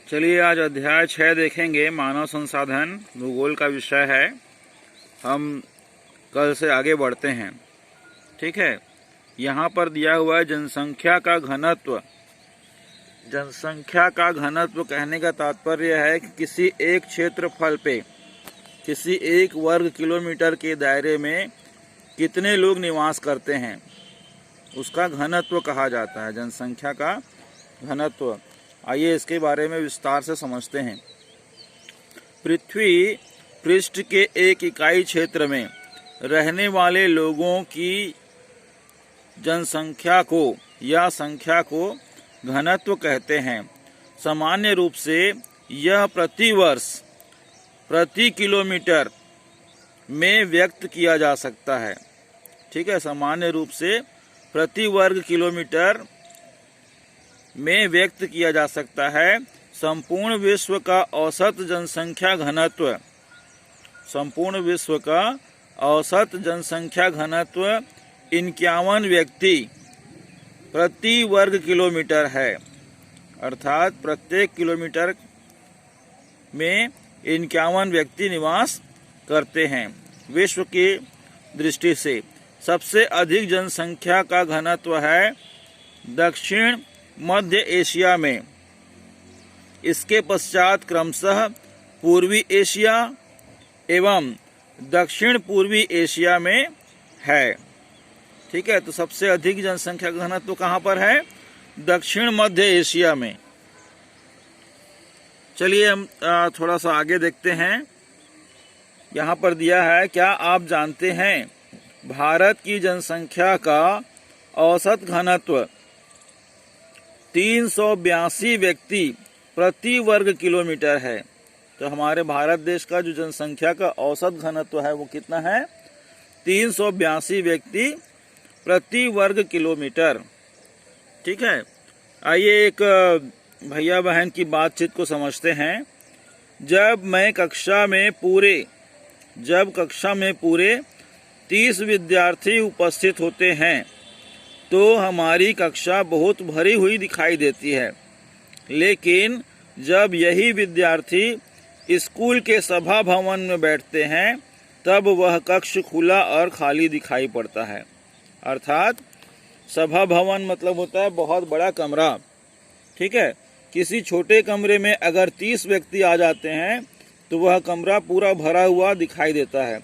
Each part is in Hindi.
चलिए आज अध्याय 6 देखेंगे। मानव संसाधन भूगोल का विषय है। हम कल से आगे बढ़ते हैं। ठीक है, यहाँ पर दिया हुआ है जनसंख्या का घनत्व। जनसंख्या का घनत्व कहने का तात्पर्य है कि किसी एक क्षेत्रफल पे, किसी एक वर्ग किलोमीटर के दायरे में कितने लोग निवास करते हैं, उसका घनत्व कहा जाता है, जनसंख्या का घनत्व। आइए इसके बारे में विस्तार से समझते हैं। पृथ्वी पृष्ठ के एक इकाई क्षेत्र में रहने वाले लोगों की जनसंख्या को या संख्या को घनत्व कहते हैं। सामान्य रूप से यह प्रति वर्ष प्रति किलोमीटर में व्यक्त किया जा सकता है। ठीक है, सामान्य रूप से प्रति वर्ग किलोमीटर में व्यक्त किया जा सकता है। संपूर्ण विश्व का औसत जनसंख्या घनत्व, संपूर्ण विश्व का औसत जनसंख्या घनत्व 51 व्यक्ति प्रति वर्ग किलोमीटर है। अर्थात प्रत्येक किलोमीटर में 51 व्यक्ति निवास करते हैं। विश्व की दृष्टि से सबसे अधिक जनसंख्या का घनत्व है दक्षिण मध्य एशिया में। इसके पश्चात क्रमशः पूर्वी एशिया एवं दक्षिण पूर्वी एशिया में है। ठीक है, तो सबसे अधिक जनसंख्या का घनत्व कहाँ पर है? दक्षिण मध्य एशिया में। चलिए हम थोड़ा सा आगे देखते हैं। यहाँ पर दिया है, क्या आप जानते हैं भारत की जनसंख्या का औसत घनत्व 382 व्यक्ति प्रति वर्ग किलोमीटर है। तो हमारे भारत देश का जो जनसंख्या का औसत घनत्व है वो कितना है? 382 व्यक्ति प्रति वर्ग किलोमीटर। ठीक है, आइए एक भैया बहन की बातचीत को समझते हैं। जब कक्षा में पूरे 30 विद्यार्थी उपस्थित होते हैं तो हमारी कक्षा बहुत भरी हुई दिखाई देती है, लेकिन जब यही विद्यार्थी स्कूल के सभा भवन में बैठते हैं तब वह कक्ष खुला और खाली दिखाई पड़ता है। अर्थात सभा भवन मतलब होता है बहुत बड़ा कमरा। ठीक है, किसी छोटे कमरे में अगर 30 व्यक्ति आ जाते हैं तो वह कमरा पूरा भरा हुआ दिखाई देता है,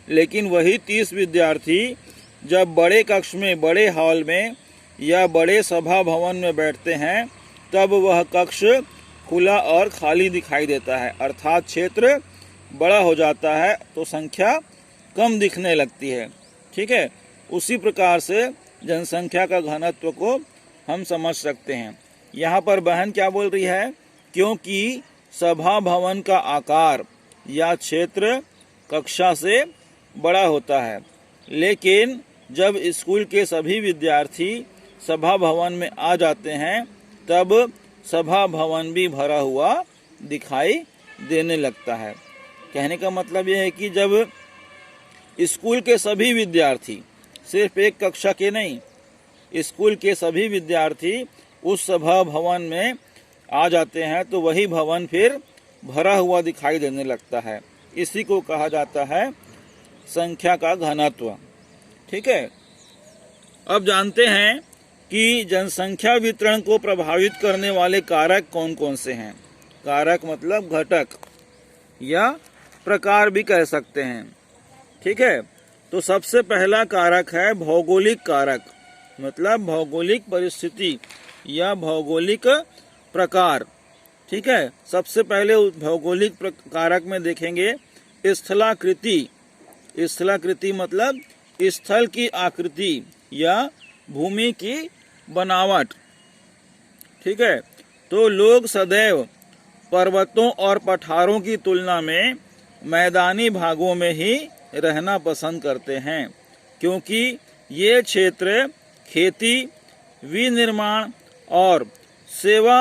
लेकिन वही 30 विद्यार्थी जब बड़े कक्ष में, बड़े हॉल में या बड़े सभा भवन में बैठते हैं तब वह कक्ष खुला और खाली दिखाई देता है। अर्थात क्षेत्र बड़ा हो जाता है तो संख्या कम दिखने लगती है। ठीक है, उसी प्रकार से जनसंख्या का घनत्व को हम समझ सकते हैं। यहाँ पर बहन क्या बोल रही है? क्योंकि सभा भवन का आकार या क्षेत्र कक्षा से बड़ा होता है, लेकिन जब स्कूल के सभी विद्यार्थी सभा भवन में आ जाते हैं तब सभा भवन भी भरा हुआ दिखाई देने लगता है। कहने का मतलब यह है कि जब स्कूल के सभी विद्यार्थी, सिर्फ एक कक्षा के नहीं, स्कूल के सभी विद्यार्थी उस सभा भवन में आ जाते हैं तो वही भवन फिर भरा हुआ दिखाई देने लगता है। इसी को कहा जाता है संख्या का घनत्व। ठीक है, अब जानते हैं कि जनसंख्या वितरण को प्रभावित करने वाले कारक कौन कौन से हैं। कारक मतलब घटक या प्रकार भी कह सकते हैं। ठीक है, तो सबसे पहला कारक है भौगोलिक कारक, मतलब भौगोलिक परिस्थिति या भौगोलिक प्रकार। ठीक है, सबसे पहले भौगोलिक कारक में देखेंगे स्थलाकृति। स्थलाकृति मतलब स्थल की आकृति या भूमि की बनावट। ठीक है, तो लोग सदैव पर्वतों और पठारों की तुलना में मैदानी भागों में ही रहना पसंद करते हैं, क्योंकि ये क्षेत्र खेती, विनिर्माण और सेवा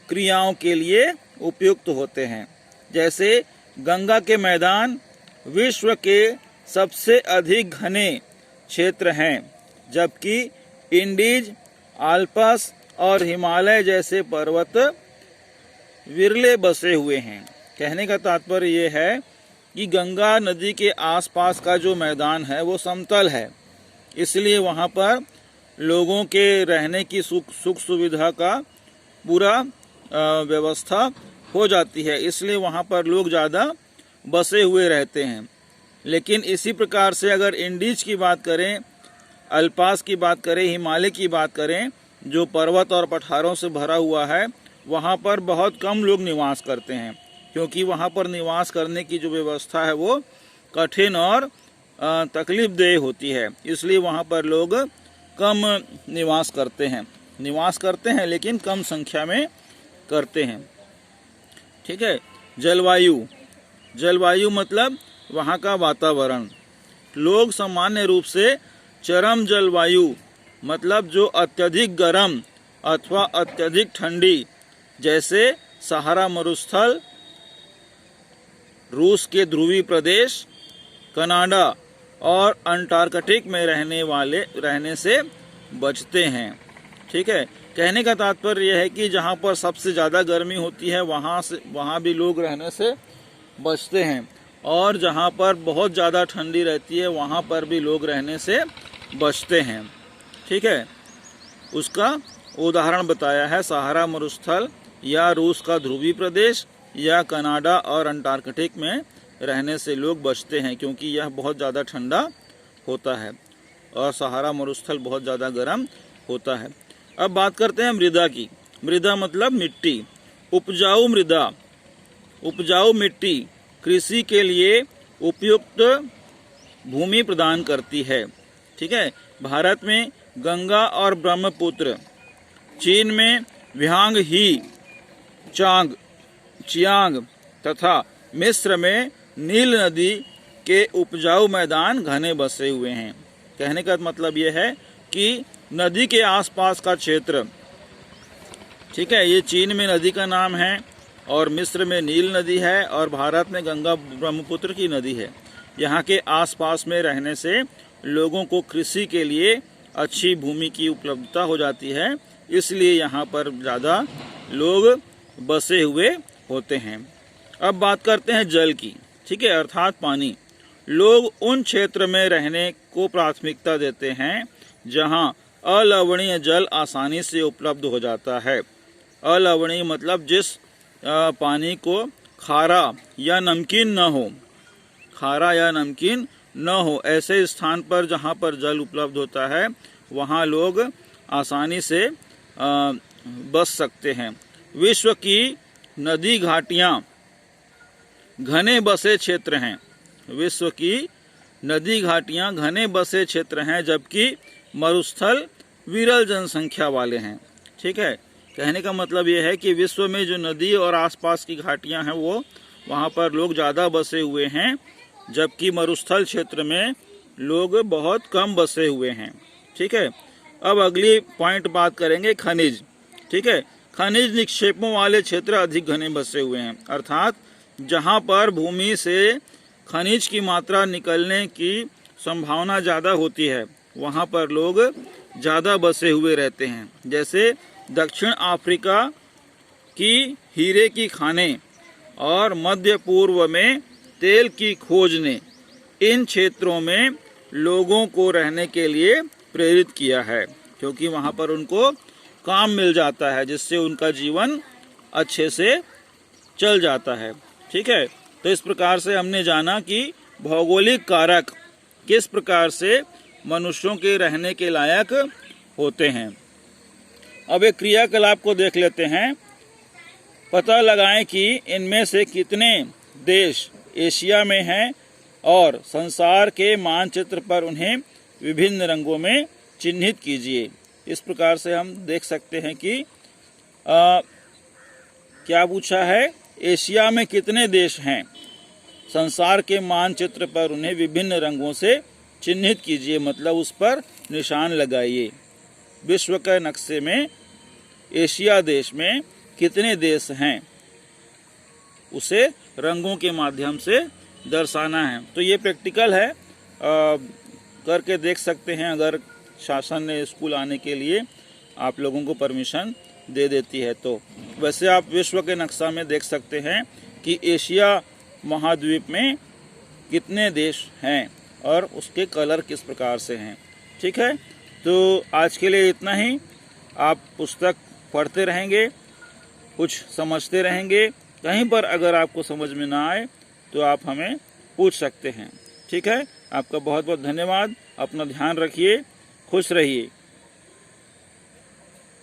क्रियाओं के लिए उपयुक्त होते हैं। जैसे गंगा के मैदान विश्व के सबसे अधिक घने क्षेत्र हैं, जबकि इंडीज, आल्प्स और हिमालय जैसे पर्वत विरले बसे हुए हैं। कहने का तात्पर्य ये है कि गंगा नदी के आसपास का जो मैदान है वो समतल है, इसलिए वहाँ पर लोगों के रहने की सुख सुविधा का पूरा व्यवस्था हो जाती है, इसलिए वहाँ पर लोग ज़्यादा बसे हुए रहते हैं। लेकिन इसी प्रकार से अगर इंडीज की बात करें, अल्पास की बात करें, हिमालय की बात करें, जो पर्वत और पठारों से भरा हुआ है, वहाँ पर बहुत कम लोग निवास करते हैं, क्योंकि वहाँ पर निवास करने की जो व्यवस्था है वो कठिन और तकलीफदेह होती है, इसलिए वहाँ पर लोग कम निवास करते हैं लेकिन कम संख्या में करते हैं। ठीक है। जलवायु मतलब वहाँ का वातावरण। लोग सामान्य रूप से चरम जलवायु मतलब जो अत्यधिक गर्म अथवा अत्यधिक ठंडी, जैसे सहारा मरुस्थल, रूस के ध्रुवीय प्रदेश, कनाडा और अंटार्कटिक में रहने से बचते हैं। ठीक है। कहने का तात्पर्य यह है कि जहाँ पर सबसे ज़्यादा गर्मी होती है वहाँ भी लोग रहने से बचते हैं, और जहाँ पर बहुत ज़्यादा ठंडी रहती है वहाँ पर भी लोग रहने से बचते हैं। ठीक है। उसका उदाहरण बताया है सहारा मरुस्थल या रूस का ध्रुवीय प्रदेश या कनाडा और अंटार्कटिक में रहने से लोग बचते हैं, क्योंकि यह बहुत ज़्यादा ठंडा होता है और सहारा मरुस्थल बहुत ज़्यादा गर्म होता है। अब बात करते हैं मृदा की। मृदा मतलब मिट्टी। उपजाऊ मिट्टी कृषि के लिए उपयुक्त भूमि प्रदान करती है। ठीक है। भारत में गंगा और ब्रह्मपुत्र, चीन में व्यांग ही, चियांग तथा मिस्र में नील नदी के उपजाऊ मैदान घने बसे हुए हैं। कहने का मतलब यह है कि नदी के आसपास का क्षेत्र, ठीक है, ये चीन में नदी का नाम है और मिस्र में नील नदी है और भारत में गंगा ब्रह्मपुत्र की नदी है। यहाँ के आसपास में रहने से लोगों को कृषि के लिए अच्छी भूमि की उपलब्धता हो जाती है, इसलिए यहाँ पर ज़्यादा लोग बसे हुए होते हैं। अब बात करते हैं जल की। ठीक है, अर्थात पानी। लोग उन क्षेत्र में रहने को प्राथमिकता देते हैं जहाँ अलवणीय जल आसानी से उपलब्ध हो जाता है। अलवणीय मतलब जिस पानी को खारा या नमकीन न हो, ऐसे स्थान पर जहाँ पर जल उपलब्ध होता है वहाँ लोग आसानी से बस सकते हैं। विश्व की नदी घाटियाँ घने बसे क्षेत्र हैं। विश्व की नदी घाटियाँ घने बसे क्षेत्र हैं, जबकि मरुस्थल विरल जनसंख्या वाले हैं। ठीक है। कहने का मतलब यह है कि विश्व में जो नदी और आसपास की घाटियाँ हैं वो वहाँ पर लोग ज़्यादा बसे हुए हैं, जबकि मरुस्थल क्षेत्र में लोग बहुत कम बसे हुए हैं। ठीक है। अब अगली पॉइंट बात करेंगे खनिज। ठीक है। खनिज निक्षेपों वाले क्षेत्र अधिक घने बसे हुए हैं, अर्थात जहाँ पर भूमि से खनिज की मात्रा निकलने की संभावना ज़्यादा होती है वहाँ पर लोग ज़्यादा बसे हुए रहते हैं। जैसे दक्षिण अफ्रीका की हीरे की खानें और मध्य पूर्व में तेल की खोज ने इन क्षेत्रों में लोगों को रहने के लिए प्रेरित किया है, क्योंकि वहाँ पर उनको काम मिल जाता है जिससे उनका जीवन अच्छे से चल जाता है। ठीक है। तो इस प्रकार से हमने जाना कि भौगोलिक कारक किस प्रकार से मनुष्यों के रहने के लायक होते हैं। अब एक क्रियाकलाप को देख लेते हैं। पता लगाएं कि इनमें से कितने देश एशिया में हैं और संसार के मानचित्र पर उन्हें विभिन्न रंगों में चिन्हित कीजिए। इस प्रकार से हम देख सकते हैं कि क्या पूछा है, एशिया में कितने देश हैं, संसार के मानचित्र पर उन्हें विभिन्न रंगों से चिन्हित कीजिए, मतलब उस पर निशान लगाइए। विश्व के नक्शे में एशिया देश में कितने देश हैं उसे रंगों के माध्यम से दर्शाना है। तो ये प्रैक्टिकल है, करके देख सकते हैं अगर शासन ने स्कूल आने के लिए आप लोगों को परमिशन दे देती है। तो वैसे आप विश्व के नक्शा में देख सकते हैं कि एशिया महाद्वीप में कितने देश हैं और उसके कलर किस प्रकार से हैं। ठीक है, तो आज के लिए इतना ही। आप पुस्तक पढ़ते रहेंगे, कुछ समझते रहेंगे। कहीं पर अगर आपको समझ में ना आए तो आप हमें पूछ सकते हैं। ठीक है, आपका बहुत बहुत धन्यवाद। अपना ध्यान रखिए, खुश रहिए।